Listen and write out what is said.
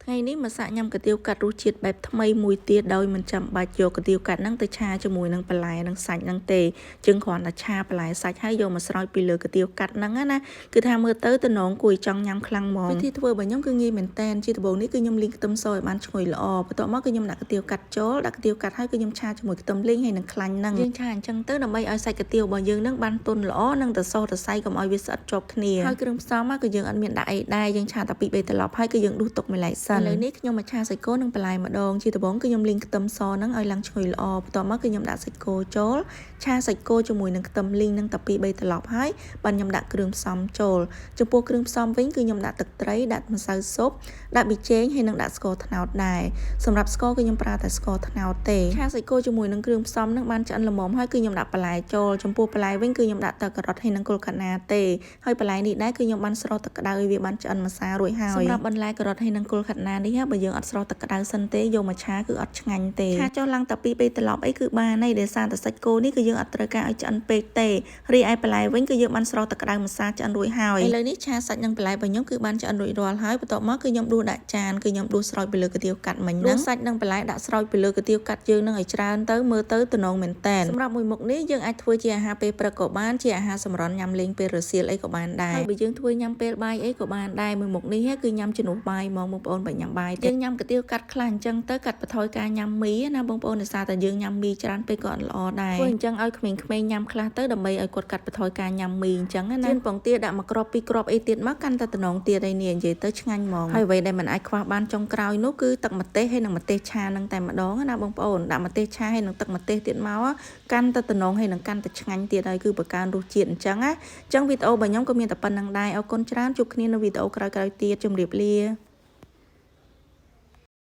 ថ្ងៃនេះមកសាក់ញ៉ាំកាទៀវកាត់រសជាតិបែបថ្មីមួយទៀតដោយមិនចាំបាច់យកកាទៀវកាត់ហ្នឹងទៅឆាជាមួយនឹងបន្លែនិងសាច់ហ្នឹងទេយើងគ្រាន់តែឆាបន្លែសាច់ហើយយកមកស្រោចពីលើកាទៀវកាត់ហ្នឹងណាគឺថាមើលទៅតំណងគួរចង់ញ៉ាំខ្លាំងហ្មងវិធីធ្វើរបស់ខ្ញុំគឺងាយមែនតែនជាដំបូងនេះគឺខ្ញុំលីងខ្ទឹមសឲ្យបានឈ្ងុយល្អបន្ទាប់មកគឺខ្ញុំដាក់កាទៀវកាត់ចូលដាក់កាទៀវកាត់ហើយគឺខ្ញុំឆាជាមួយខ្ទឹមលីងហើយនឹងខ្លាញ់ហ្នឹងយើងឆាអញ្ចឹងទៅដើម្បីឲ្យសាច់កាទៀវរបស់យើងហ្នឹងបានទន់ល្អនិងទៅសទៅសៃកុំឲ្យវាស្អិតជាប់គ្នាហើយគ្រឿងផ្សំគឺយើងអត់មានដាក់អីដែរយើងឆាតែពី3ត្រឡប់ហើយគឺយើងដួសទុកមួយឡែកសិនឥឡូវនេះខ្ញុំមកឆាសាច់គោនិងបន្លែម្ដងជាដំបូងគឺខ្ញុំលីងខ្ទឹមសហ្នឹងឲ្យឡើងឈ្ងុយល្អបន្ទាប់មកគឺខ្ញុំដាក់សាច់គោចូលឆាសាច់គោជាមួយនឹងខ្ទឹមលីងនឹងតែពី3ត្រឡប់ហើយបានខ្ញុំដាក់គ្រឿងផ្សំចូលចំពោះគ្រឿងផ្សំវិញគឺខ្ញុំដាក់ទឹកត្រីដាក់ម្សៅស៊ុបដាក់ប៊ីចេងហើយនឹងដាក់ស្ករត្នោតដែរសម្រាប់ស្ករគឺខ្ញុំប្រើតែស្ករត្នោតទេឆាសាច់គោជាមួយនឹងគ្រឿងផ្សំហ្នឹងបានឆ្អិនល្មមហើយគឺខ្ញុំដាក់បន្លែចូលចំពោះបន្លែវិញគឺខ្ញុំដាក់ទឹកការ៉ុតហើយនឹងគល់ខាត់ណាទេហើយបន្លែនេះដែរគឺខ្ញុំបានស្រោចទឹកក្តៅឲ្យវាបានឆ្អិនម្សៅរួចហើយសម្រាប់បន្លែការ៉ុតហើយនឹងគល់ខាត់ណានេះបើយើងអត់ស្រោចទឹកក្តៅសិនទេយកមកឆាគឺអត់ឆ្ងាញ់ទេឆាចុះឡើងតែ2 3ត្រឡប់អីគឺបានហើយដោយសារតែសាច់គោនេះគឺយើងអត់ត្រូវការឲ្យឆ្អិនពេកទេរីឯបន្លែវិញគឺយើងបានស្រោចទឹកក្តៅម្សៅឆ្អិនរួចហើយឥឡូវនេះឆាសាច់និងបន្លែរបស់ខ្ញុំគឺបានឆ្អិនរួចរាល់ហើយបន្ទាប់មកគឺខ្ញុំដួសដាក់ចានគឺខ្ញុំដួសស្រោចពីលើកាទៀវកាត់មិញហ្នឹងសាច់និងបន្លែដាក់ស្រោចពីលើកាទៀវកាត់យើងនឹងឲ្យច្រើនទៅមើលទៅទំនងមែនតែនសម្រាប់មួយមុខនេះយើងអាចធ្វើជាអាហារពេលព្រឹកក៏បានជាអាហារសម្រន់ញ៉ាំលេងពេលរសៀលអីក៏បានដែរហើយបើយើងធ្វើញ៉ាំពេលបាយអីក៏បានដែរមួយមុខនេះគឺញ៉ាំជំនួសបាយហ្មងបងប្អូនបើញ៉ាំបាយយើងញ៉ាំកាទៀវកាត់ខ្លះអញ្ចឹងទៅកាត់បន្ថយការញ៉ាំមីណាបងប្អូនដោយសារតែយើងញ៉ាំមីច្រើនពេកក៏អត់ល្អដែរធ្វើអញ្ចឹងឲ្យក្មេងៗញ៉ាំខ្លះទៅដើម្បីឲ្យគាត់កាត់បន្ថយការញ៉ាំមីអញ្ចឹងណាជៀនពងទាដាក់មួយគ្រាប់2គ្រាប់អីទៀតមកកាន់តែតំណងទៀតឯនេះនិយាយទៅឆ្ងាញ់ហ្មងហើយអ្វីដែលមិនអាចខ្វះបានចុងក្រោយនោះគឺទឹកម្ទេសហើយនិងម្ទេសឆានឹងតែម្ដងណាបងប្អូនដាក់ម្ទេសឆាហើយនិងទឹកម្ទេសទៀតមកកាន់តែតំណងហើយនិងកាន់តែឆ្ងាញ់ទៀតហើយគឺបង្កើនរសជាតិអញ្ចឹងណាអញ្ចឹងវីដេអូរបស់ខ្ញុំក៏មានតែប៉ុណ្្នឹងដែរអរគុណច្រើនជួបគ្នានៅវីដេអូក្រោយៗទៀតជម្រាបលា